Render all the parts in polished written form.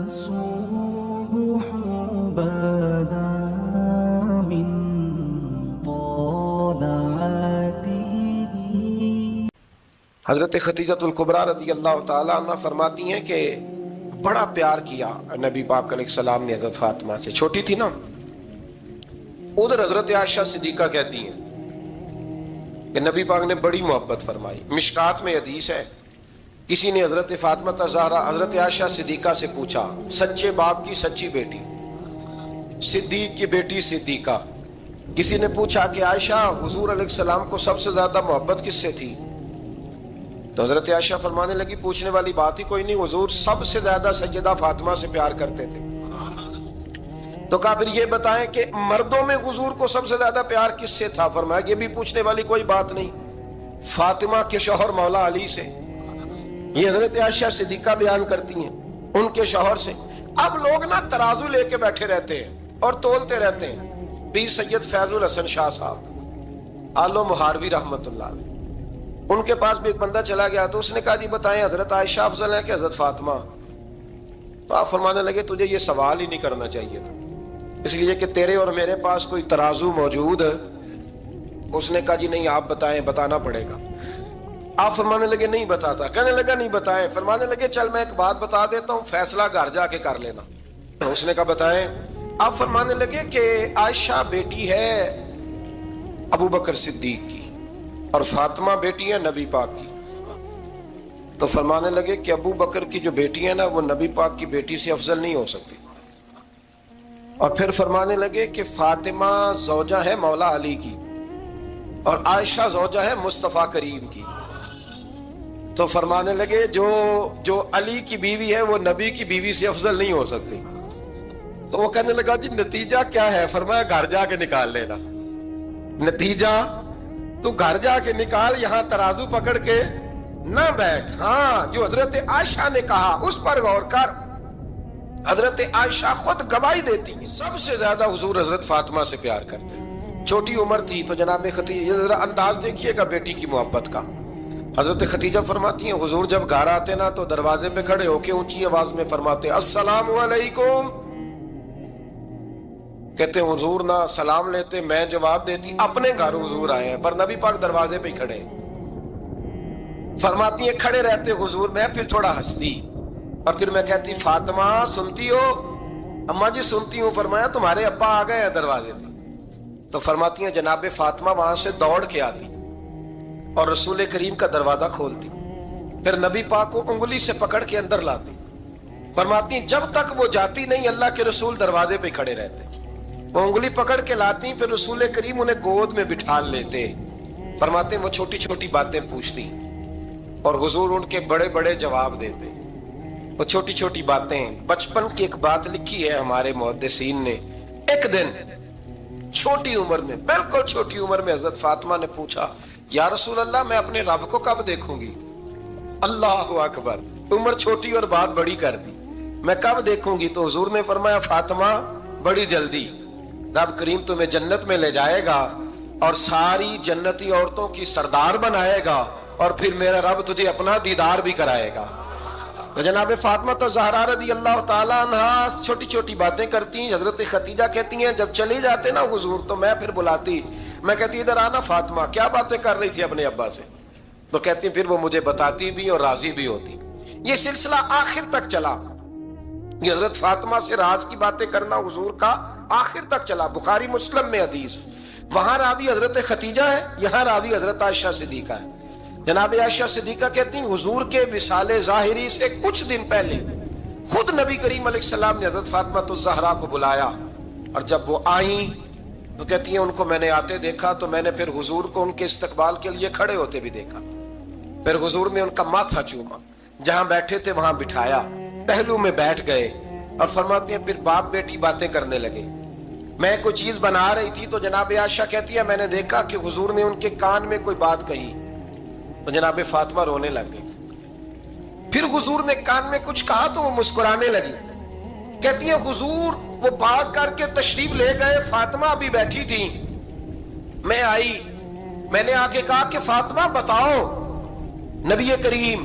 الصبح بدا من طلعته. حضرت خدیجۃ الکبریٰ رضی اللہ تعالیٰ عنہ فرماتی ہیں کہ بڑا پیار کیا نبی پاک علیہ السلام نے حضرت فاطمہ سے. چھوٹی تھی نا. ادھر حضرت عائشہ صدیقہ کہتی ہیں کہ نبی پاک نے بڑی محبت فرمائی. مشکات میں حدیث ہے, کسی نے حضرت فاطمہ الزہرا حضرت عائشہ صدیقہ سے پوچھا, سچے باپ کی سچی بیٹی, صدیق کی بیٹی صدیقہ. کسی نے پوچھا کہ عائشہ حضور علیہ السلام کو سب سے زیادہ محبت کس سے تھی؟ تو حضرت عائشہ فرمانے لگی پوچھنے والی بات ہی کوئی نہیں, حضور سب سے زیادہ سیدہ فاطمہ سے پیار کرتے تھے. تو کہا پھر یہ بتائیں کہ مردوں میں حضور کو سب سے زیادہ پیار کس سے تھا؟ فرمایا یہ بھی پوچھنے والی کوئی بات نہیں, فاطمہ کے شوہر مولا علی سے. یہ حضرت عائشہ صدیقہ بیان کرتی ہیں ان کے شوہر سے. اب لوگ نا ترازو لے کے بیٹھے رہتے ہیں اور تولتے رہتے ہیں. پیر سید فیض الحسن شاہ صاحب آلو مہاروی رحمت اللہ علیہ, ان کے پاس بھی ایک بندہ چلا گیا تو اس نے کہا جی بتائیں حضرت عائشہ افضل ہے کہ حضرت فاطمہ؟ تو آپ فرمانے لگے تجھے یہ سوال ہی نہیں کرنا چاہیے تھا, اس لیے کہ تیرے اور میرے پاس کوئی ترازو موجود ہے. اس نے کہا جی نہیں آپ بتائیں, بتانا پڑے گا. آپ فرمانے لگے نہیں بتاتا. کہنے لگا نہیں بتائیں. فرمانے لگے چل میں ایک بات بتا دیتا ہوں, فیصلہ گھر جا کے کر لینا. اس نے کہا بتائیں. آپ فرمانے لگے کہ عائشہ بیٹی ہے ابو بکر صدیق کی اور فاطمہ بیٹی ہے نبی پاک کی. تو فرمانے لگے کہ ابو بکر کی جو بیٹی ہے نا وہ نبی پاک کی بیٹی سے افضل نہیں ہو سکتی. اور پھر فرمانے لگے کہ فاطمہ زوجہ ہے مولا علی کی اور عائشہ زوجہ ہے مصطفیٰ کریم کی. تو فرمانے لگے جو علی کی بیوی ہے وہ نبی کی بیوی سے افضل نہیں ہو سکتی. تو وہ کہنے لگا جی نتیجہ کیا ہے؟ فرمایا گھر جا کے نکال لینا. نتیجہ تو گھر جا کے نکال, یہاں ترازو پکڑ کے نہ بیٹھ. ہاں جو حضرت عائشہ نے کہا اس پر غور کر. حضرت عائشہ خود گواہی دیتی سب سے زیادہ حضور حضرت فاطمہ سے پیار کرتے. چھوٹی عمر تھی تو جناب خدیجہ, ذرا انداز دیکھیے گا بیٹی کی محبت کا. حضرت خدیجہ فرماتی ہیں حضور جب گھر آتے نا تو دروازے پہ کھڑے ہو کے اونچی آواز میں فرماتے السلام علیکم. کہتے ہیں حضور نہ سلام لیتے, میں جواب دیتی اپنے گھر حضور آئے ہیں پر نبی پاک دروازے پہ کھڑے ہیں. فرماتی ہیں کھڑے رہتے حضور, میں پھر تھوڑا ہنستی اور پھر میں کہتی فاطمہ سنتی ہو؟ اماں جی سنتی ہوں. فرمایا تمہارے ابا آ گئے ہیں دروازے پہ. تو فرماتی ہیں جناب فاطمہ وہاں سے دوڑ کے آتی اور رسول کریم کا دروازہ کھولتی, پھر نبی پاک کو انگلی سے پکڑ کے اندر لاتی. فرماتی ہیں جب تک وہ جاتی نہیں اللہ کے رسول دروازے پہ کھڑے رہتے. وہ انگلی پکڑ کے لاتی, پھر رسول کریم انہیں گود میں بٹھا لیتے. فرماتے ہیں وہ چھوٹی چھوٹی باتیں پوچھتی اور حضور ان کے بڑے بڑے جواب دیتے. وہ چھوٹی چھوٹی باتیں, بچپن کی ایک بات لکھی ہے ہمارے محدثین نے. ایک دن چھوٹی عمر میں, بالکل چھوٹی عمر میں حضرت فاطمہ نے پوچھا یا رسول اللہ میں اپنے رب کو کب دیکھوں گی؟ اللہ اکبر, عمر چھوٹی اور بات بڑی کر دی, میں کب دیکھوں گی؟ تو حضور نے فرمایا فاطمہ بڑی جلدی. رب کریم تمہیں جنت میں لے جائے گا اور ساری جنتی عورتوں کی سردار بنائے گا اور پھر میرا رب تجھے اپنا دیدار بھی کرائے گا. تو جناب فاطمہ الزہرا رضی اللہ تعالیٰ عنہ چھوٹی چھوٹی باتیں کرتی ہیں. حضرت خدیجہ کہتی ہیں جب چلی جاتے نا حضور تو میں پھر بلاتی, میں کہتی ادھر آنا فاطمہ, کیا باتیں کر رہی تھی اپنے ابا سے؟ تو کہتی پھر وہ مجھے بتاتی بھی اور راضی بھی ہوتی. یہ سلسلہ آخر تک چلا. یہ حضرت فاطمہ سے راز کی باتیں کرنا حضور کا آخر تک چلا. بخاری مسلم میں حدیث, وہاں راوی حضرت خدیجہ ہے, یہاں راوی حضرت عائشہ صدیقہ ہے. جناب عائشہ صدیقہ کہتی ہیں حضور کے وصال ظاہری سے کچھ دن پہلے خود نبی کریم علیہ السلام نے حضرت فاطمہ الزہرا کو بلایا اور جب وہ آئیں تو کہتی ہیں ان کو میں نے آتے دیکھا تو میں نے پھر حضور کو ان کے استقبال کے لیے کھڑے ہوتے بھی دیکھا. پھر حضور نے ان کا ماتھا چوما, جہاں بیٹھے تھے وہاں بٹھایا, پہلو میں بیٹھ گئے اور فرماتی ہیں پھر باپ بیٹی باتیں کرنے لگے. میں کوئی چیز بنا رہی تھی تو جناب عائشہ کہتی ہے میں نے دیکھا کہ حضور نے ان کے کان میں کوئی بات کہی تو جناب فاطمہ رونے لگ گئی. پھر حضور نے کان میں کچھ کہا تو وہ مسکرانے لگی. کہتی ہے حضور وہ بات کر کے تشریف لے گئے, فاطمہ ابھی بیٹھی تھی, میں آئی, میں نے آ کے کہا کہ فاطمہ بتاؤ. نبی کریم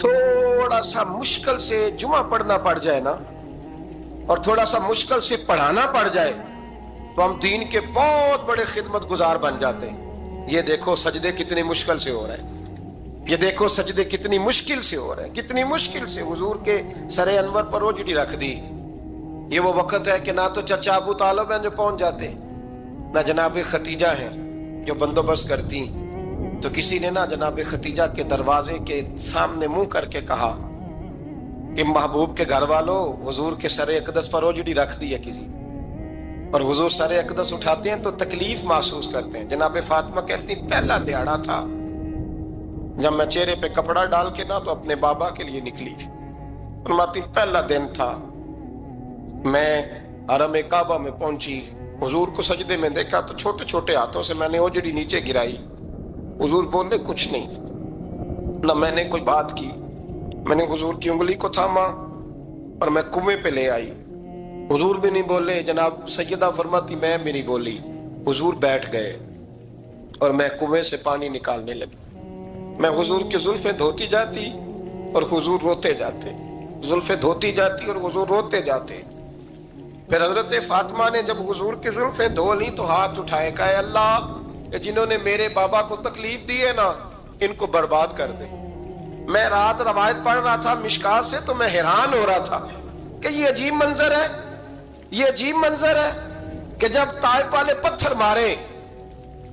تھوڑا سا مشکل سے جمعہ پڑھنا پڑ جائے نا اور تھوڑا سا مشکل سے پڑھانا پڑ جائے تو ہم دین کے بہت بڑے خدمت گزار بن جاتے ہیں. یہ دیکھو سجدے کتنی مشکل سے ہو رہے ہیں، یہ دیکھو سجدے کتنی مشکل سے ہو رہے ہیں، کتنی مشکل سے. حضور کے سر انور پر روجڑی رکھ دی. یہ وہ وقت ہے کہ نہ تو چچا ابو طالب ہیں جو پہنچ جاتے، نہ جناب ختیجہ ہیں جو بندوبست کرتی. تو کسی نے نہ جناب ختیجہ کے دروازے کے سامنے منہ کر کے کہا کہ محبوب کے گھر والوں، حضور کے سر اقدس پر روجڑی رکھ دی ہے کسی، اور حضور سر اقدس اٹھاتے ہیں تو تکلیف محسوس کرتے ہیں. جناب فاطمہ کہتی پہلا دیہڑا تھا جب میں چہرے پہ کپڑا ڈال کے نہ تو اپنے بابا کے لیے نکلی. فرماتی پہلا دن تھا، میں حرم کعبہ میں پہنچی، حضور کو سجدے میں دیکھا تو چھوٹے چھوٹے ہاتھوں سے میں نے اوجڑی نیچے گرائی. حضور بولے کچھ نہیں، نہ میں نے کوئی بات کی. میں نے حضور کی انگلی کو تھاما اور میں کنویں پہ لے آئی. حضور بھی نہیں بولے. جناب سیدہ فرماتی میں بھی نہیں بولی. حضور بیٹھ گئے اور میں کنویں سے پانی نکالنے لگی. میں حضور کی زلفیں دھوتی جاتی اور حضور روتے جاتے، زلفیں دھوتی جاتی اور حضور روتے جاتے. پھر حضرت فاطمہ نے جب حضور کی زلفیں دھو لی تو ہاتھ اٹھائے، کہا اللہ کہ جنہوں نے میرے بابا کو تکلیف دی ہے نا ان کو برباد کر دے. میں رات روایت پڑھ رہا تھا مشکات سے تو میں حیران ہو رہا تھا کہ یہ عجیب منظر ہے، یہ عجیب منظر ہے کہ جب طائف والے پتھر مارے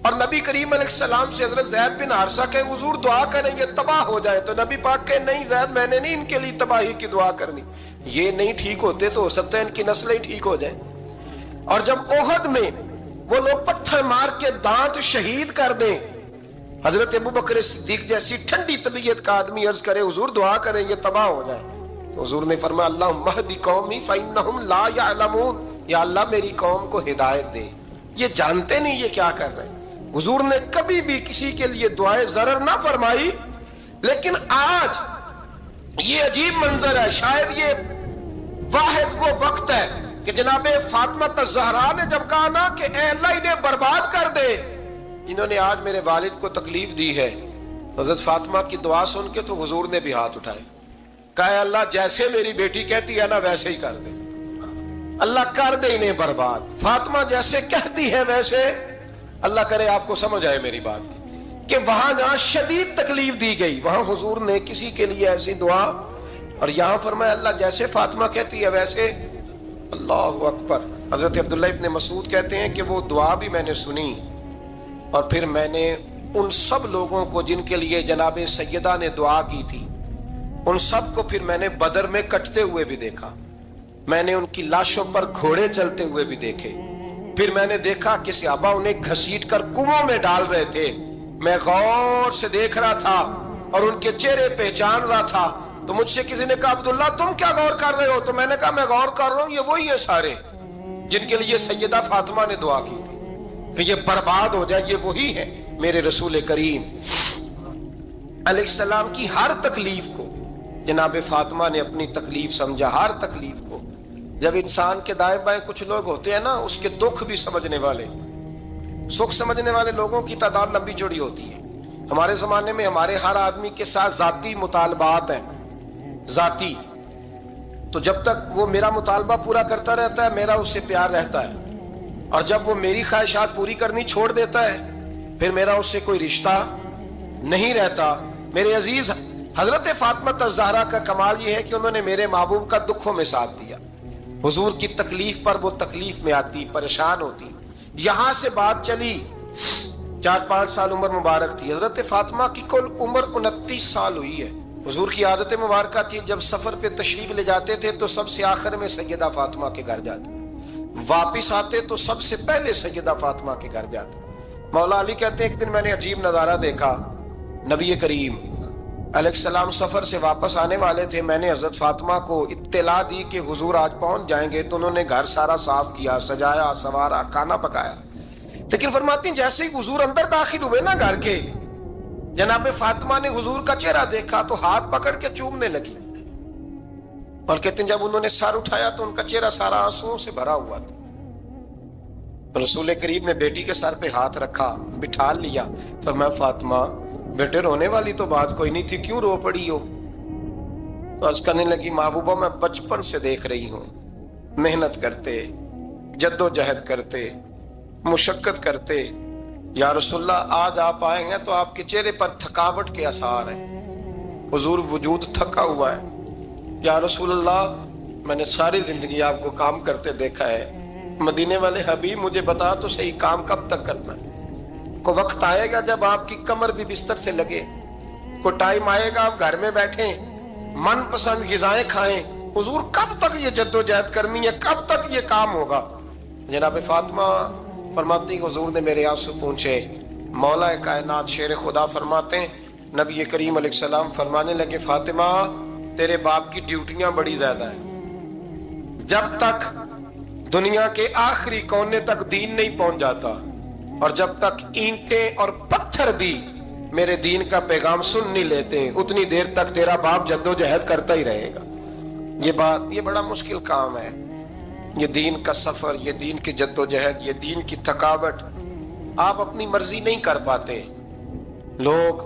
اور نبی کریم علیہ السلام سے حضرت زید بن حارثہ کہ حضور دعا کریں گے تباہ ہو جائے، تو نبی پاک کہ نہیں زید میں نے نہیں ان کے لیے تباہی کی دعا کرنی، یہ نہیں ٹھیک ہوتے تو ہو سکتا ہے ان کی نسلیں ٹھیک ہو جائیں. اور جب احد میں وہ لوگ پتھر مار کے دانت شہید کر دیں، حضرت ابوبکر صدیق جیسی ٹھنڈی طبیعت کا آدمی عرض کرے حضور دعا کریں گے تباہ ہو جائے، تو حضور نے فرمایا اللہم اہدی قومی فإنہم لا یعلمون، یا اللہ میری قوم کو ہدایت دے، یہ جانتے نہیں یہ کیا کر رہے ہیں. حضور نے کبھی بھی کسی کے لیے دعائے ضرر نہ فرمائی. لیکن آج یہ عجیب منظر ہے، شاید یہ واحد وہ وقت ہے کہ جناب فاطمہ الزہرا نے جب کہا نا کہ اے اللہ انہیں برباد کر دے جنہوں نے آج میرے والد کو تکلیف دی ہے، حضرت فاطمہ کی دعا سن کے تو حضور نے بھی ہاتھ اٹھائے، کہا اے اللہ جیسے میری بیٹی کہتی ہے نا ویسے ہی کر دے، اللہ کر دے انہیں برباد. فاطمہ جیسے کہتی ہے ویسے، اللہ کرے آپ کو سمجھ آئے میری بات کہ وہاں جہاں شدید تکلیف دی گئی وہاں حضور نے کسی کے لیے ایسی دعا، اور یہاں فرمایا اللہ جیسے فاطمہ کہتی ہے ویسے. اللہ اکبر. حضرت عبداللہ ابن مسعود کہتے ہیں کہ وہ دعا بھی میں نے سنی اور پھر میں نے ان سب لوگوں کو جن کے لیے جناب سیدہ نے دعا کی تھی ان سب کو پھر میں نے بدر میں کٹتے ہوئے بھی دیکھا، میں نے ان کی لاشوں پر گھوڑے چلتے ہوئے بھی دیکھے، پھر میں نے دیکھا کہ صحابہ انہیں گھسیٹ کر کنووں میں ڈال رہے تھے. میں غور سے دیکھ رہا تھا اور ان کے چہرے پہچان رہا تھا. تو مجھ سے کسی نے کہا عبداللہ تم کیا غور کر رہے ہو؟ تو میں نے کہا میں غور کر رہا ہوں یہ وہی ہیں سارے جن کے لیے سیدہ فاطمہ نے دعا کی تھی کہ یہ برباد ہو جائے، یہ وہی ہیں میرے رسول کریم علیہ السلام کی ہر تکلیف کو جناب فاطمہ نے اپنی تکلیف سمجھا. ہر تکلیف کو جب انسان کے دائیں بائیں کچھ لوگ ہوتے ہیں نا اس کے دکھ بھی سمجھنے والے، سکھ سمجھنے والے لوگوں کی تعداد لمبی چوڑی ہوتی ہے. ہمارے زمانے میں ہمارے ہر آدمی کے ساتھ ذاتی مطالبات ہیں، ذاتی. تو جب تک وہ میرا مطالبہ پورا کرتا رہتا ہے میرا اس سے پیار رہتا ہے، اور جب وہ میری خواہشات پوری کرنی چھوڑ دیتا ہے پھر میرا اس سے کوئی رشتہ نہیں رہتا. میرے عزیز حضرت فاطمہ الزہرا کا کمال یہ ہے کہ انہوں نے میرے محبوب کا دکھوں میں ساتھ دیا. حضور کی تکلیف پر وہ تکلیف میں آتی، پریشان ہوتی. یہاں سے بات چلی 4-5 سال عمر مبارک تھی. حضرت فاطمہ کی کل عمر 29 سال ہوئی ہے. حضور کی عادت مبارکہ تھی جب سفر پہ تشریف لے جاتے تھے تو سب سے آخر میں سیدہ فاطمہ کے گھر جاتے، واپس آتے تو سب سے پہلے سیدہ فاطمہ کے گھر جاتے. مولا علی کہتے ہیں ایک دن میں نے عجیب نظارہ دیکھا. نبی کریم علیہ السلام سفر سے واپس آنے والے تھے. میں نے حضرت فاطمہ کو اطلاع دی کہ حضور آج پہنچ جائیں گے، تو انہوں نے گھر سارا صاف کیا، سجایا، سنوارا، کھانا پکایا. لیکن فرماتی ہیں جیسے ہی حضور اندر داخل ہوئے نا گھر کے، جناب فاطمہ نے حضور کا چہرہ دیکھا تو ہاتھ پکڑ کے چومنے لگی. اور کہتے ہیں جب انہوں نے سر اٹھایا تو ان کا چہرہ سارا آنسوؤں سے بھرا ہوا تھا. رسول کریم نے بیٹی کے سر پہ ہاتھ رکھا، بٹھا لیا. فرمایا فاطمہ بیٹے رونے والی تو بات کوئی نہیں تھی، کیوں رو پڑی ہو؟ تو عرض کرنے لگی محبوبہ میں بچپن سے دیکھ رہی ہوں محنت کرتے، جدوجہد کرتے، مشقت کرتے، یا رسول اللہ آج آپ آئے ہیں تو آپ کے چہرے پر تھکاوٹ کے آثار ہیں، حضور وجود تھکا ہوا ہے۔ یا رسول اللہ میں نے ساری زندگی آپ کو کام کرتے دیکھا ہے، مدینے والے حبیب مجھے بتا تو صحیح کام کب تک کرنا ہے؟ کو وقت آئے گا جب آپ کی کمر بھی بستر سے لگے، کو ٹائم آئے گا آپ گھر میں بیٹھیں من پسند غذائیں کھائیں، حضور کب تک یہ جدوجہد کرنی ہے، کب تک یہ کام ہوگا؟ جناب فاطمہ فرماتی حضور نے میرے آنسو پونچھے۔ مولا کائنات شیر خدا فرماتے ہیں نبی کریم علیہ السلام فرمانے لگے فاطمہ تیرے باپ کی ڈیوٹیاں بڑی زیادہ ہیں، جب تک دنیا کے آخری کونے تک دین نہیں پہنچ جاتا اور جب تک اینٹیں اور پتھر بھی میرے دین کا پیغام سن نہیں لیتے اتنی دیر تک تیرا باپ جدوجہد کرتا ہی رہے گا۔ یہ بڑا مشکل کام ہے، یہ دین کا سفر، یہ دین کی جدوجہد، یہ دین کی تھکاوٹ آپ اپنی مرضی نہیں کر پاتے۔ لوگ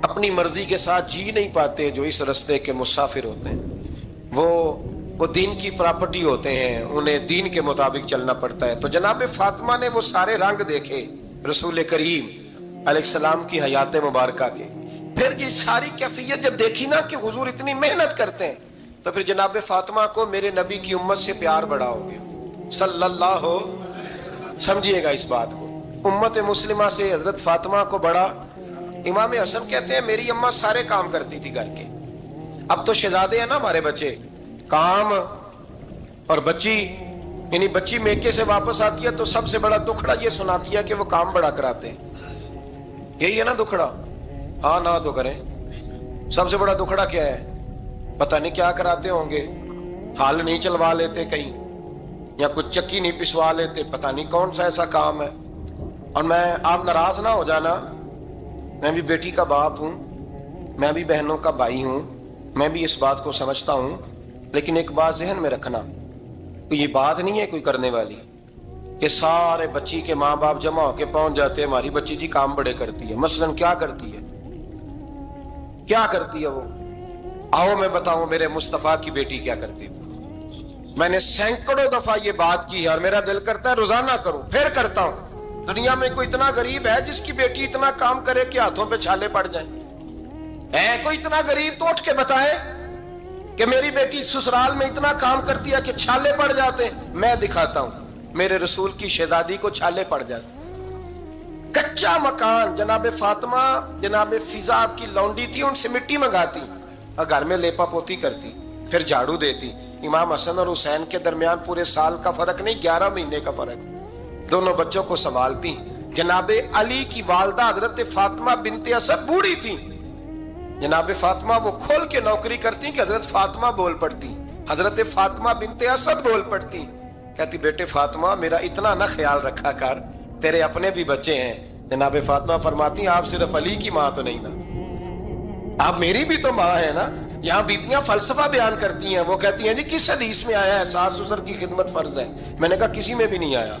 اپنی مرضی کے ساتھ جی نہیں پاتے جو اس رستے کے مسافر ہوتے ہیں، وہ دین کی پراپرٹی ہوتے ہیں، انہیں دین کے مطابق چلنا پڑتا ہے۔ تو جناب فاطمہ نے وہ سارے رنگ دیکھے رسول کریم علیہ السلام کی حیات مبارکہ کے، پھر یہ ساری کیفیت جب دیکھی نا کہ حضور اتنی محنت کرتے ہیں تو پھر جناب فاطمہ کو میرے نبی کی امت سے پیار بڑا ہو گیا صلی اللہ ہو۔ سمجھیے گا اس بات کو، امت مسلمہ سے حضرت فاطمہ کو بڑا۔ امام حسن کہتے ہیں میری اماں سارے کام کرتی تھی گھر کے، اب تو شہزادے ہیں نا ہمارے بچے، کام اور بچی، یعنی بچی میکے سے واپس آتی ہے تو سب سے بڑا دکھڑا یہ سناتی ہے کہ وہ کام بڑا کراتے ہیں، یہی ہے نا دکھڑا؟ ہاں نہ تو کریں، سب سے بڑا دکھڑا کیا ہے؟ پتہ نہیں کیا کراتے ہوں گے، ہال نہیں چلوا لیتے کہیں، یا کچھ چکی نہیں پسوا لیتے، پتہ نہیں کون سا ایسا کام ہے۔ اور آپ ناراض نہ ہو جانا، میں بھی بیٹی کا باپ ہوں، میں بھی بہنوں کا بھائی ہوں، میں بھی اس بات کو سمجھتا ہوں، لیکن ایک بات ذہن میں رکھنا، یہ بات نہیں ہے کوئی کرنے والی کہ سارے بچی کے ماں باپ جمع ہو کے پہنچ جاتے ہیں ہماری بچی جی کام بڑے کرتی ہے۔ مثلاً کیا کرتی ہے؟ کیا کرتی ہے وہ؟ آؤ میں بتاؤں میرے مصطفیٰ کی بیٹی کیا کرتی ہے۔ میں نے سینکڑوں دفعہ یہ بات کی ہے اور میرا دل کرتا ہے روزانہ کروں، پھر کرتا ہوں۔ دنیا میں کوئی اتنا غریب ہے جس کی بیٹی اتنا کام کرے کہ ہاتھوں پہ چھالے پڑ جائیں؟ ہے کوئی اتنا غریب تو اٹھ کے بتائے کہ میری بیٹی سسرال میں اتنا کام کرتی ہے کہ چھالے پڑ جاتے ہیں؟ میں دکھاتا ہوں، میرے رسول کی شہزادی کو چھالے پڑ جاتے۔ کچا مکان، جناب فاطمہ جناب فضا آپ کی لونڈی تھی، ان سے مٹی منگاتی اور گھر میں لیپا پوتی کرتی، پھر جھاڑو دیتی۔ امام حسن اور حسین کے درمیان پورے سال کا فرق نہیں، 11 مہینے کا فرق، دونوں بچوں کو سنبھالتی۔ جناب علی کی والدہ حضرت فاطمہ بنت اسد بوڑھی تھی، جناب فاطمہ وہ کھول کے نوکری کرتی کہ حضرت فاطمہ بول پڑتی، حضرت فاطمہ بنت اسد بول پڑتی، کہتی بیٹے فاطمہ میرا اتنا نہ خیال رکھا کر، تیرے اپنے بھی بچے ہیں۔ جناب فاطمہ فرماتی آپ صرف علی کی ماں تو نہیں نا، آپ میری بھی تو ماں ہے نا۔ یہاں بیبیاں فلسفہ بیان کرتی ہیں، وہ کہتی ہیں جی کس حدیث میں آیا ہے ساس سسر کی خدمت فرض ہے؟ میں نے کہا کسی میں بھی نہیں آیا۔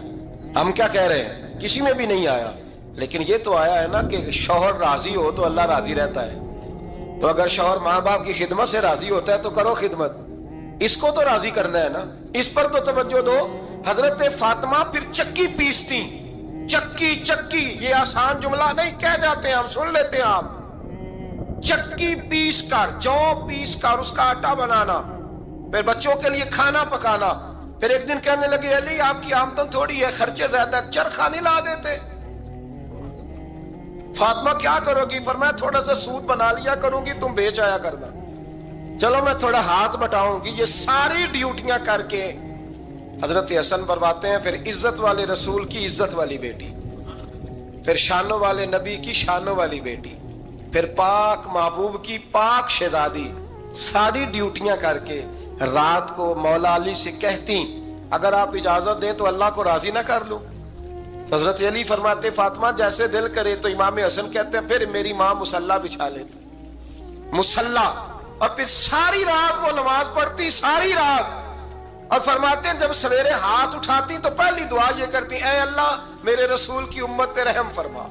ہم کیا کہہ رہے ہیں؟ کسی میں بھی نہیں آیا، لیکن یہ تو آیا ہے نا کہ شوہر راضی ہو تو اللہ راضی رہتا ہے۔ تو اگر شوہر ماں باپ کی خدمت سے راضی ہوتا ہے تو کرو خدمت، اس کو تو راضی کرنا ہے نا، اس پر تو توجہ دو۔ حضرت فاطمہ پھر چکی پیستی، چکی چکی، یہ آسان جملہ نہیں کہہ جاتے ہیں ہم، سن لیتے ہیں آپ۔ چکی پیس کر، جو پیس کر اس کا آٹا بنانا، پھر بچوں کے لیے کھانا پکانا۔ پھر ایک دن کہنے لگے علی آپ کی آمدن تھوڑی ہے، خرچے زیادہ، چرخہ نہیں لا دیتے؟ فاطمہ کیا کرو گی؟ فرمایا تھوڑا سا سود بنا لیا کروں گی، تم بیچ آیا کرنا۔ چلو میں تھوڑا ہاتھ بٹاؤں گی۔ یہ ساری ڈیوٹیاں کر کے حضرت حسن فرماتے ہیں پھر عزت والے رسول کی عزت والی بیٹی، پھر شانوں والے نبی کی شانوں والی بیٹی، پھر پاک محبوب کی پاک شہزادی، ساری ڈیوٹیاں کر کے رات کو مولا علی سے کہتی اگر آپ اجازت دیں تو اللہ کو راضی نہ کر لوں؟ حضرت علی فرماتے فاطمہ جیسے دل کرے۔ تو امام حسن کہتے ہیں پھر میری ماں مصلی بچھا لیتی، مصلی، اور پھر ساری رات وہ نماز پڑھتی، ساری رات، اور فرماتے ہیں جب سویرے ہاتھ اٹھاتی تو پہلی دعا یہ کرتی اے اللہ میرے رسول کی امت پہ رحم فرما،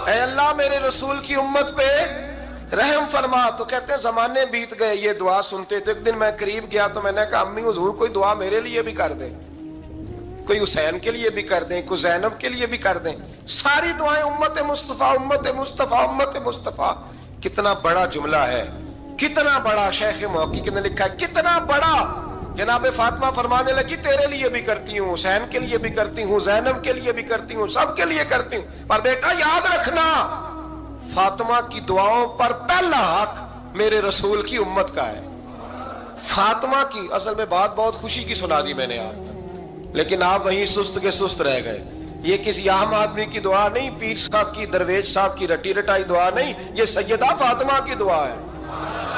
اے اللہ میرے رسول کی امت پہ رحم فرما. تو کہتے ہیں زمانے بیت گئے یہ دعا سنتے. تو ایک دن میں قریب گیا تو میں نے کہا امی حضور کوئی دعا میرے لیے بھی کر دیں, کوئی حسین کے لیے بھی کر دیں, کوئی زینب کے لیے بھی کر دیں. ساری دعائیں امت مصطفیٰ امت مصطفیٰ امت مصطفیٰ. کتنا بڑا جملہ ہے, کتنا بڑا. شیخ محقق نے لکھا ہے کتنا بڑا. جناب فاطمہ فرمانے لگی تیرے لیے بھی کرتی ہوں, حسین کے لیے بھی کرتی ہوں, زینب کے لیے بھی کرتی ہوں, سب کے لیے کرتی ہوں. پر بیٹا یاد رکھنا فاطمہ کی دعاؤں پر پہلا حق میرے رسول کی امت کا ہے. فاطمہ کی اصل میں بات بہت خوشی کی سنا دی میں نے آپ, لیکن آپ وہیں سست کے سست رہ گئے. یہ کسی عام آدمی کی دعا نہیں, پیر صاحب کی, درویش صاحب کی رٹی رٹائی دعا نہیں, یہ سیدہ فاطمہ کی دعا ہے.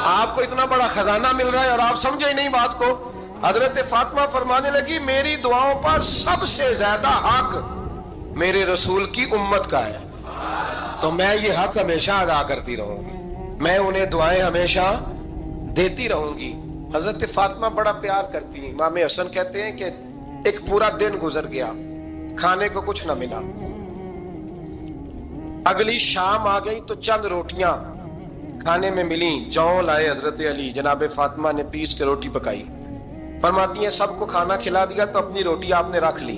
آپ کو اتنا بڑا خزانہ مل رہا ہے اور آپ سمجھے ہی نہیں بات کو. حضرت فاطمہ فرمانے لگی میری دعاؤں پر سب سے زیادہ حق میرے رسول کی امت کا ہے, تو میں یہ حق ہمیشہ ادا کرتی رہوں گی, میں انہیں دعائیں ہمیشہ دیتی رہوں گی. حضرت فاطمہ بڑا پیار کرتی ہیں. امام حسن کہتے ہیں کہ ایک پورا دن گزر گیا, کھانے کو کچھ نہ ملا. اگلی شام آ گئی تو چند روٹیاں کھانے میں ملیں. جوں لائے حضرت علی, جناب فاطمہ نے پیس کے روٹی پکائی. فرماتی ہیں سب کو کھانا کھلا دیا تو اپنی روٹی آپ نے رکھ لی.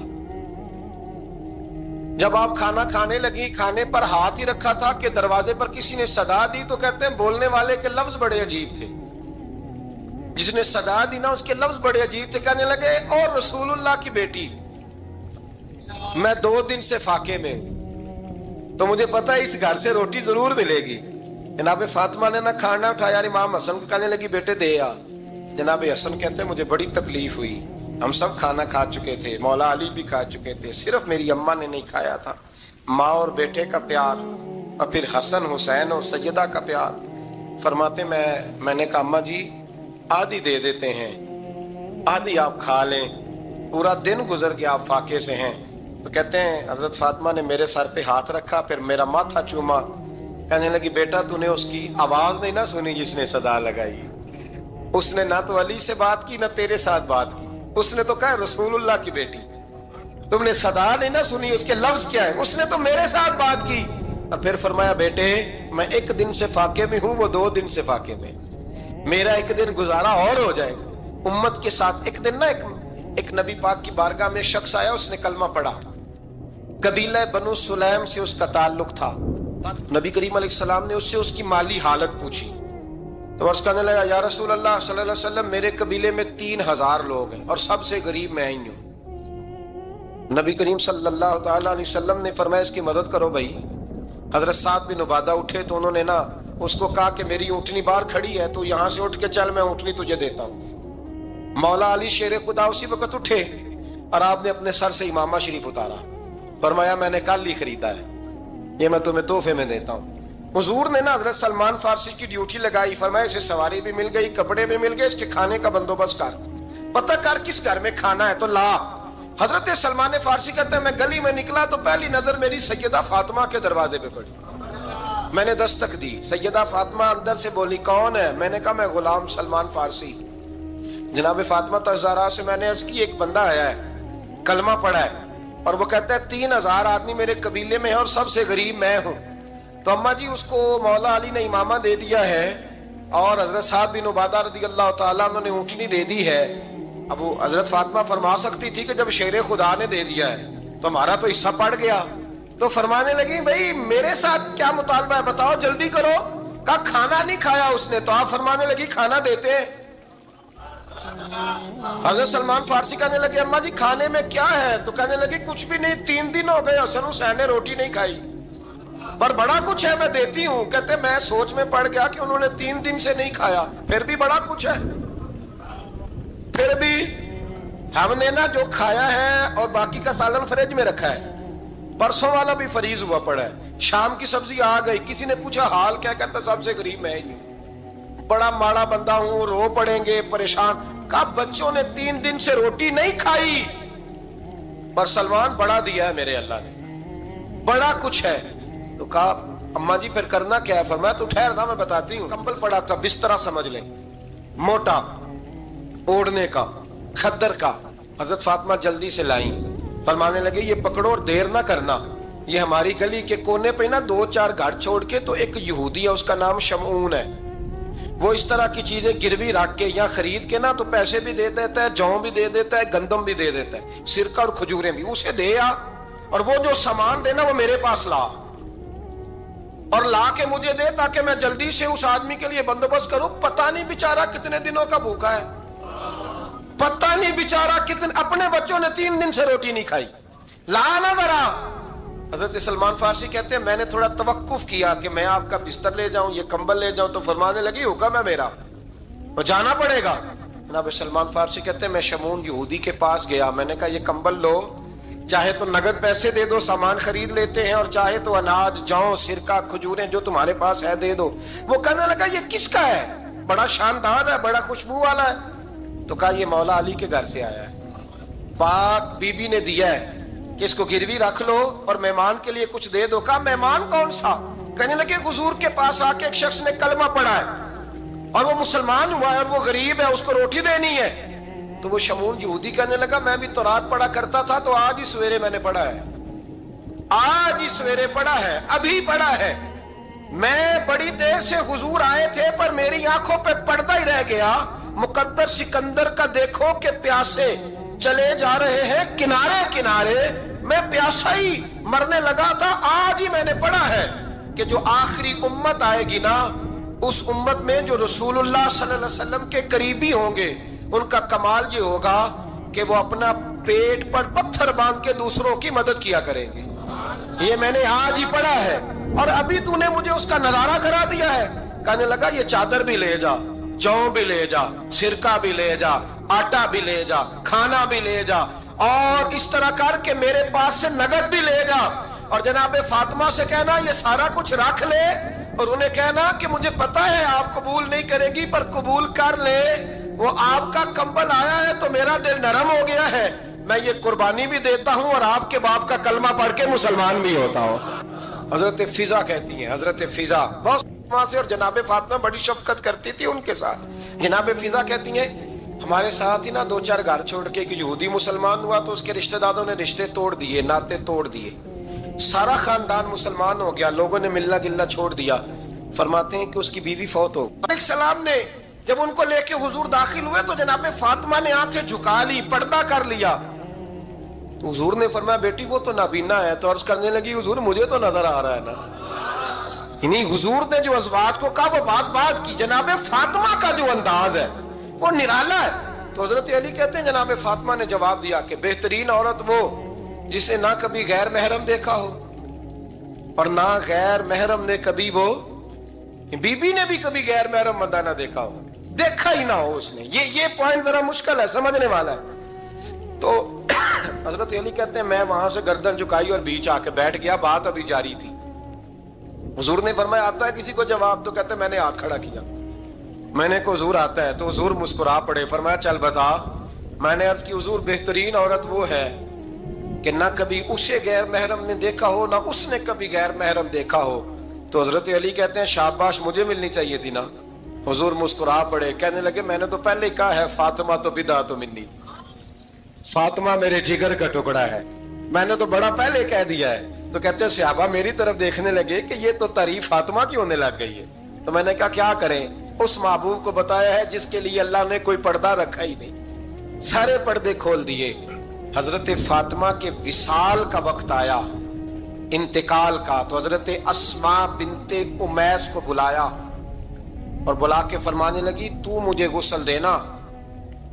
جب آپ کھانا کھانے لگی, کھانے پر ہاتھ ہی رکھا تھا کہ دروازے پر کسی نے صدا دی. تو کہتے ہیں بولنے والے کے لفظ بڑے عجیب تھے. جس نے صدا دی نا اس کے لفظ بڑے عجیب تھے. کہنے لگے اور رسول اللہ کی بیٹی, میں 2 دن سے فاقے میں, تو مجھے پتا ہے اس گھر سے روٹی ضرور ملے گی. جناب فاطمہ نے نہ کھانا اٹھایا. امام حسن کو کہنے لگی بیٹے دے آ. جناب حسن کہتے ہیں مجھے بڑی تکلیف ہوئی. ہم سب کھانا کھا چکے تھے, مولا علی بھی کھا چکے تھے, صرف میری اماں نے نہیں کھایا تھا. ماں اور بیٹے کا پیار, اور پھر حسن حسین اور سیدہ کا پیار. فرماتے میں نے کہا اماں جی آدھی دے دیتے ہیں, آدھی آپ کھا لیں, پورا دن گزر گیا آپ فاقے سے ہیں. تو کہتے ہیں حضرت فاطمہ نے میرے سر پہ ہاتھ رکھا, پھر میرا ماتھا چوما. کہنے لگی بیٹا تو نے اس کی آواز نہیں نہ سنی جس نے صدا لگائی. اس نے نہ تو علی سے بات کی نہ تیرے ساتھ بات کی, اس نے تو کہا رسول اللہ کی بیٹی. تم نے صدا نہیں نہ سنی, اس کے لفظ کیا ہے, اس نے تو میرے ساتھ بات کی. اور پھر فرمایا بیٹے میں 1 دن سے فاقے میں ہوں, وہ 2 دن سے فاقے میں, میرا 1 دن گزارا اور ہو جائے گا امت کے ساتھ. ایک دن نا ایک نبی پاک کی بارگاہ میں شخص آیا, اس نے کلمہ پڑھا. قبیلہ بنو سلیم سے اس کا تعلق تھا. نبی کریم علیہ السلام نے اس سے اس کی مالی حالت پوچھی. تو عرض کرنے لگا یا رسول اللہ صلی اللہ علیہ وسلم میرے قبیلے میں 3000 لوگ ہیں اور سب سے غریب میں ہی ہوں. نبی کریم صلی اللہ تعالی علیہ وسلم نے فرمایا اس کی مدد کرو بھائی. حضرت سعد بن عبادہ اٹھے تو انہوں نے نا اس کو کہا کہ میری اونٹنی باہر کھڑی ہے, تو یہاں سے اٹھ کے چل, میں اونٹنی تجھے دیتا ہوں. مولا علی شیر خدا اسی وقت اٹھے اور آپ نے اپنے سر سے امامہ شریف اتارا. فرمایا میں نے کل ہی خریدا ہے, یہ میں تمہیں تحفے میں دیتا ہوں. حضور نے نا حضرت سلمان فارسی کی ڈیوٹی لگائی. فرمایا اسے سواری بھی مل گئی, کپڑے بھی مل گئے, اس کے کھانے کا بندوبست کر, پتہ کر کس گھر میں کھانا ہے تو لا. حضرت سلمان فارسی کہتے ہیں میں گلی میں نکلا تو پہلی نظر میری سیدہ فاطمہ کے دروازے پہ پڑی. میں نے دستک دی, سیدہ فاطمہ اندر سے بولی کون ہے؟ میں نے کہا میں غلام سلمان فارسی. جناب فاطمہ تزارا سے میں نے عرض کی ایک بندہ آیا ہے, کلمہ پڑھا ہے, اور وہ کہتا ہے 3000 آدمی میرے قبیلے میں ہیں اور سب سے غریب میں ہوں. تو اماں جی اس کو مولا علی نے امامہ دے دیا ہے اور حضرت سعد بن عبادہ رضی اللہ تعالیٰ عنہ نے اونٹنی دے دی ہے. اب وہ حضرت فاطمہ فرما سکتی تھی کہ جب شیر خدا نے دے دیا ہے تو ہمارا تو حصہ پڑ گیا. تو فرمانے لگی بھئی میرے ساتھ کیا مطالبہ ہے بتاؤ, جلدی کرو. کہا کھانا نہیں کھایا اس نے. تو آپ فرمانے لگی کھانا دیتے ہیں. حضرت سلمان فارسی کہنے لگے اماں جی کھانے میں کیا ہے؟ تو کہنے لگی کچھ بھی نہیں, 3 دن ہو گئے حسن حسین نے روٹی نہیں کھائی, پر بڑا کچھ ہے میں دیتی ہوں. کہتے میں سوچ میں پڑ گیا کہ انہوں نے 3 دن سے نہیں کھایا, پھر بھی بڑا کچھ ہے. پھر بھی ہم نے نا جو کھایا ہے اور باقی کا سالن فریج میں رکھا ہے, پرسوں والا بھی فریز ہوا پڑا ہے, شام کی سبزی آ گئی. کسی نے پوچھا حال کیا؟ کہتا سب سے غریب میں ہی ہوں, بڑا ماڑا بندہ ہوں, رو پڑیں گے, پریشان. کہا بچوں نے 3 دن سے روٹی نہیں کھائی, پر سلمان بڑا دیا ہے میرے اللہ نے, بڑا کچھ ہے. تو کہا اماں جی پھر کرنا کیا ہے؟ فرمایا تو ٹھہر نا میں بتاتی ہوں. کمبل پڑا تھا, بسترا سمجھ لیں, موٹا اوڑھنے کا, خدر کا. حضرت فاطمہ جلدی سے لائیں. فرمانے لگے یہ پکڑو اور دیر نہ کرنا, یہ ہماری گلی کے کونے پہ نا 2-4 گھر چھوڑ کے تو ایک یہودی ہے، اس کا نام شمعون ہے، وہ اس طرح کی چیزیں گروی رکھ کے یا خرید کے نا تو پیسے بھی دے دیتا ہے، جوں بھی دے دیتا ہے، گندم بھی دے دیتا ہے، سرکہ اور کھجوریں بھی، اسے دے آ اور وہ جو سامان دینا وہ میرے پاس لا اور لا کے مجھے دے تاکہ میں جلدی سے اس آدمی کے لیے بندوبست کروں۔ پتہ نہیں بیچارہ کتنے دنوں کا بھوکا ہے، پتہ نہیں بیچارہ کتنے، اپنے بچوں نے 3 دن سے روٹی نہیں کھائی، لا نہ ذرا۔ حضرت سلمان فارسی کہتے ہیں میں نے تھوڑا توقف کیا کہ میں آپ کا بستر لے جاؤں، یہ کمبل لے جاؤں، تو فرمانے لگی حکم ہے میرا، وہ جانا پڑے گا۔ جناب سلمان فارسی کہتے ہیں میں شمعون یہودی کے پاس گیا، میں نے کہا یہ کمبل لو، چاہے تو نگد پیسے دے دو، سامان خرید لیتے ہیں، اور چاہے تو اناج، جوں، سرکہ، کھجوریں جو تمہارے پاس ہے دے دو۔ وہ کہنے لگا یہ کس کا ہے؟ بڑا شاندار ہے، بڑا خوشبو والا ہے۔ تو کہا یہ مولا علی کے گھر سے آیا ہے، پاک بی بی نے دیا ہے کہ اس کو گروی رکھ لو اور مہمان کے لیے کچھ دے دو۔ کہا مہمان کون سا؟ کہنے لگے حضور کے پاس آ کے ایک شخص نے کلمہ پڑھا ہے اور وہ مسلمان ہوا ہے اور وہ غریب ہے، اس کو روٹی دینی ہے۔ تو وہ شمعون یہودی کہنے لگا میں بھی تورات پڑھا کرتا تھا، تو آج ہی سویرے میں نے پڑھا ہے، آج ہی سویرے پڑھا ہے، ابھی پڑھا ہے۔ میں بڑی دیر سے حضور آئے تھے پر میری آنکھوں پہ پردہ ہی رہ گیا، مقدر سکندر کا دیکھو کہ پیاسے چلے جا رہے ہیں کنارے کنارے، میں پیاسا ہی مرنے لگا تھا، آج ہی میں نے پڑھا ہے کہ جو آخری امت آئے گی نا، اس امت میں جو رسول اللہ صلی اللہ علیہ وسلم کے قریبی ہوں گے، ان کا کمال یہ ہوگا کہ وہ اپنا پیٹ پر پتھر باندھ کے دوسروں کی مدد کیا کریں گے۔ یہ میں نے آج ہی پڑھا ہے اور ابھی تو نے مجھے اس کا نظارہ کرا دیا ہے۔ کہنے لگا یہ چادر بھی لے جا، جوں بھی لے جا، سرکہ بھی لے جا، آٹا بھی لے جا، کھانا بھی لے جا، اور اس طرح کر کے میرے پاس سے نگد بھی لے جا، اور جناب فاطمہ سے کہنا یہ سارا کچھ رکھ لے، اور انہیں کہنا کہ مجھے پتا ہے آپ قبول نہیں کرے گی پر قبول کر لے، وہ آپ کا کمبل آیا ہے تو میرا دل نرم ہو گیا ہے، میں یہ قربانی بھی دیتا ہوں اور آپ کے باپ کا کلمہ پڑھ کے مسلمان بھی ہوتا ہوں۔ حضرت فضا کہتی ہیں، حضرت فضا بہت وہاں سے، اور جناب فاطمہ بڑی شفقت کرتی تھی ان کے ساتھ۔ جناب فضا کہتی ہیں ہمارے ساتھ ہی نا 2-4 گھر چھوڑ کے ایک یہودی مسلمان ہوا تو اس کے رشتہ داروں نے رشتے توڑ دیے، ناطے توڑ دیے، سارا خاندان مسلمان ہو گیا، لوگوں نے ملنا گلنا چھوڑ دیا۔ فرماتے ہیں کہ اس کی بیوی فوت ہو گئی۔ السلام نے جب ان کو لے کے حضور داخل ہوئے تو جناب فاطمہ نے آنکھیں جھکا لی، پردہ کر لیا، تو حضور نے فرمایا بیٹی وہ تو نابینا ہے، تو عرض کرنے لگی حضور مجھے تو نظر آ رہا ہے نا۔ یعنی حضور نے جو ازواج کو کہا وہ بات کی، جناب فاطمہ کا جو انداز ہے وہ نرالا ہے۔ تو حضرت علی کہتے ہیں جناب فاطمہ نے جواب دیا کہ بہترین عورت وہ جسے نہ کبھی غیر محرم دیکھا ہو اور نہ غیر محرم نے کبھی، وہ بی بی نے بھی کبھی غیر محرم بندہ نہ دیکھا ہو، دیکھا ہی نہ ہو اس نے۔ یہ پوائنٹ ذرا مشکل ہے، سمجھنے والا ہے۔ تو حضرت علی کہتے ہیں میں وہاں سے گردن جھکائی اور بیچ آ کے بیٹھ گیا، بات ابھی جاری تھی۔ حضور نے فرمایا آتا ہے کسی کو جواب؟ تو کہتے ہیں میں نے ہاتھ کھڑا کیا، میں نے کو حضور آتا ہے، تو حضور مسکرا پڑے، فرمایا چل بتا۔ میں نے عرض کی حضور بہترین عورت وہ ہے کہ نہ کبھی اسے غیر محرم نے دیکھا ہو نہ اس نے کبھی غیر محرم دیکھا ہو۔ تو حضرت علی کہتے ہیں شاباش مجھے ملنی چاہیے تھی نا۔ حضور مسکرا پڑے، کہنے لگے میں نے تو پہلے کہا ہے فاطمہ تو بدعت منی، فاطمہ میرے جگر کا ٹکڑا ہے، میں نے تو بڑا پہلے کہہ دیا ہے۔ تو کہتے ہیں صحابہ میری طرف دیکھنے لگے کہ یہ تو تعریف فاطمہ کی ہونے لگ گئی ہے۔ تو میں نے کہا کیا کریں، اس محبوب کو بتایا ہے جس کے لیے اللہ نے کوئی پردہ رکھا ہی نہیں، سارے پردے کھول دیے۔ حضرت فاطمہ کے وصال کا وقت آیا، انتقال کا، تو حضرت اسماء بنت امیس کو بلایا اور بلا کے فرمانے لگی تو مجھے غسل دینا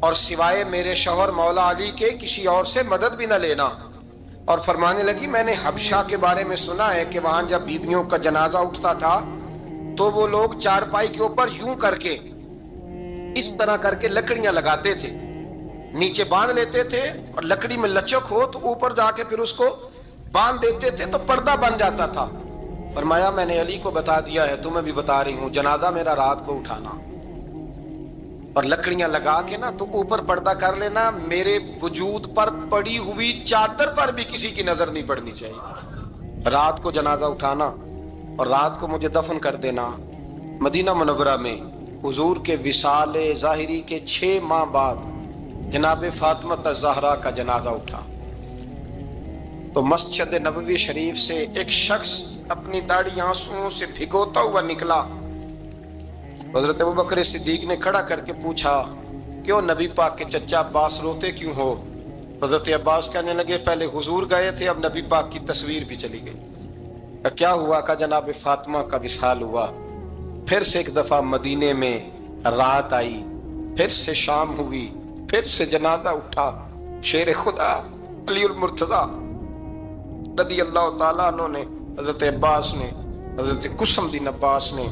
اور سوائے میرے شوہر مولا علی کے کسی اور سے مدد بھی نہ لینا۔ اور فرمانے لگی میں نے حبشہ کے بارے میں سنا ہے کہ وہاں جب بیویوں کا جنازہ اٹھتا تھا تو وہ لوگ چارپائی کے اوپر یوں کر کے اس طرح کر کے لکڑیاں لگاتے تھے، نیچے باندھ لیتے تھے اور لکڑی میں لچک ہو تو اوپر جا کے پھر اس کو باندھ دیتے تھے تو پردہ بن جاتا تھا۔ فرمایا میں نے علی کو بتا دیا ہے، تمہیں بھی بتا رہی ہوں، جنازہ میرا رات کو اٹھانا اور لکڑیاں لگا کے نا تو اوپر پردہ کر لینا، میرے وجود پر پڑی ہوئی چادر پر بھی کسی کی نظر نہیں پڑنی چاہیے۔ رات کو جنازہ اٹھانا اور رات کو مجھے دفن کر دینا۔ مدینہ منورہ میں حضور کے وصال ظاہری کے 6 ماہ بعد جناب فاطمہ الزہرا کا جنازہ اٹھا۔ تو مسجد نبوی شریف سے ایک شخص اپنی داڑھی آنسوؤں سے بھگوتا ہوا نکلا. حضرت ابوبکر صدیق نے کھڑا کر کے پوچھا کیوں نبی پاک کے چچا عباس روتے کیوں ہو؟ حضرت عباس کہنے لگے پہلے حضور گئے تھے، اب نبی پاک کی تصویر بھی چلی گئی. کیا ہوا؟ کہ جناب فاطمہ کا وصال ہوا. پھر سے ایک دفعہ مدینے میں رات آئی، پھر سے شام ہوئی، پھر سے جنازہ اٹھا. شیر خدا علی المرتضیٰ رضی اللہ تعالیٰ عنہ نے، حضرت عباس نے، حضرت قسم الدین عباس نے،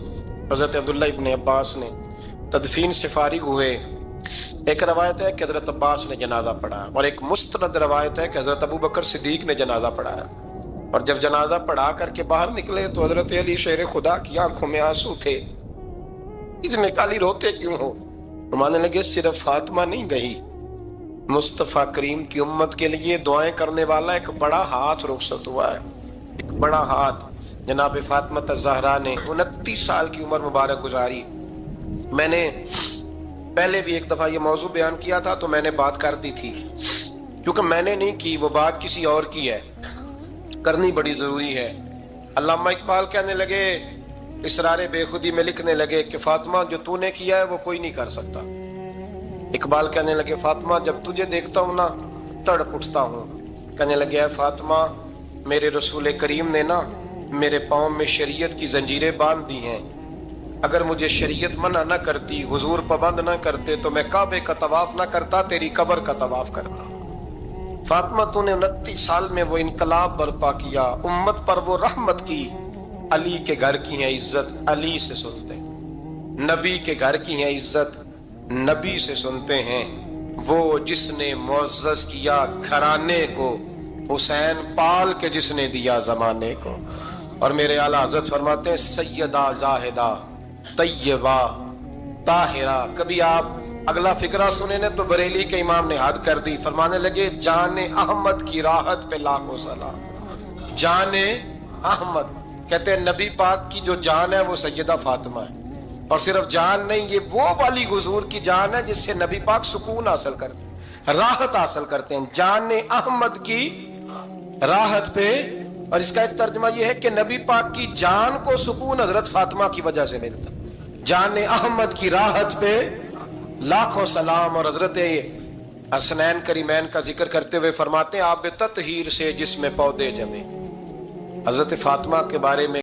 حضرت عبداللہ ابن عباس نے تدفین سے فارغ ہوئے. ایک روایت ہے کہ حضرت عباس نے جنازہ پڑھا اور ایک مستند روایت ہے کہ حضرت ابوبکر صدیق نے جنازہ پڑھایا. اور جب جنازہ پڑھا کر کے باہر نکلے تو حضرت علی شیر خدا کی آنکھوں میں آنسو تھے. اتنے کالی روتے کیوں ہو؟ فرمانے لگے صرف فاطمہ نہیں گئی، مصطفیٰ کریم کی امت کے لیے دعائیں کرنے والا ایک بڑا ہاتھ رخصت ہوا ہے. ایک بڑا ہاتھ جناب فاطمہ الزہرا نے 29 سال کی عمر مبارک گزاری. میں نے پہلے بھی ایک دفعہ یہ موضوع بیان کیا تھا تو میں نے بات کر دی تھی، کیونکہ میں نے نہیں کی، وہ بات کسی اور کی ہے، کرنی بڑی ضروری ہے. علامہ اقبال کہنے لگے، اسرار بے خودی میں لکھنے لگے کہ فاطمہ جو تو نے کیا ہے وہ کوئی نہیں کر سکتا. اقبال کہنے لگے فاطمہ جب تجھے دیکھتا ہوں نا تڑپ اٹھتا ہوں. کہنے لگے اے فاطمہ میرے رسول کریم نے نا میرے پاؤں میں شریعت کی زنجیریں باندھ دی ہیں، اگر مجھے شریعت منع نہ کرتی، حضور پابند نہ کرتے تو میں کعبے کا طواف نہ کرتا، تیری قبر کا طواف کرتا. فاطمہ تو نے 29 سال میں وہ انقلاب برپا کیا، امت پر وہ رحمت کی. علی کے گھر کی ہے عزت، علی سے سنتے ہیں. نبی کے گھر کی ہے عزت، نبی سے سنتے ہیں. وہ جس نے معزز کیا گھرانے کو، حسین پال کے جس نے دیا زمانے کو. اور میرے اعلیٰ حضرت فرماتے ہیں سیدہ زاہدہ طیبہ طاہرہ. کبھی آپ اگلا فقرہ سنے نے تو بریلی کے امام نے حد کر دی. فرمانے لگے جان احمد کی راحت پہ لاکھوں سلام. جان احمد کہتے ہیں نبی پاک کی جو جان ہے وہ سیدہ فاطمہ ہے. اور صرف جان نہیں، یہ وہ والی حضور کی جان ہے جس سے نبی پاک سکون حاصل کرتے ہیں، راحت حاصل کرتے ہیں. جان احمد کی راحت پہ. اور اس کا ایک ترجمہ یہ ہے کہ نبی پاک کی جان کو سکون حضرت فاطمہ کی وجہ سے ملتا. جان احمد کی راحت پہ لاکھوں سلام. اور حضرت حسنین کریمین کا ذکر کرتے ہوئے فرماتے ہیں آپ تطہیر سے جس میں پودے جمے. حضرت فاطمہ کے بارے میں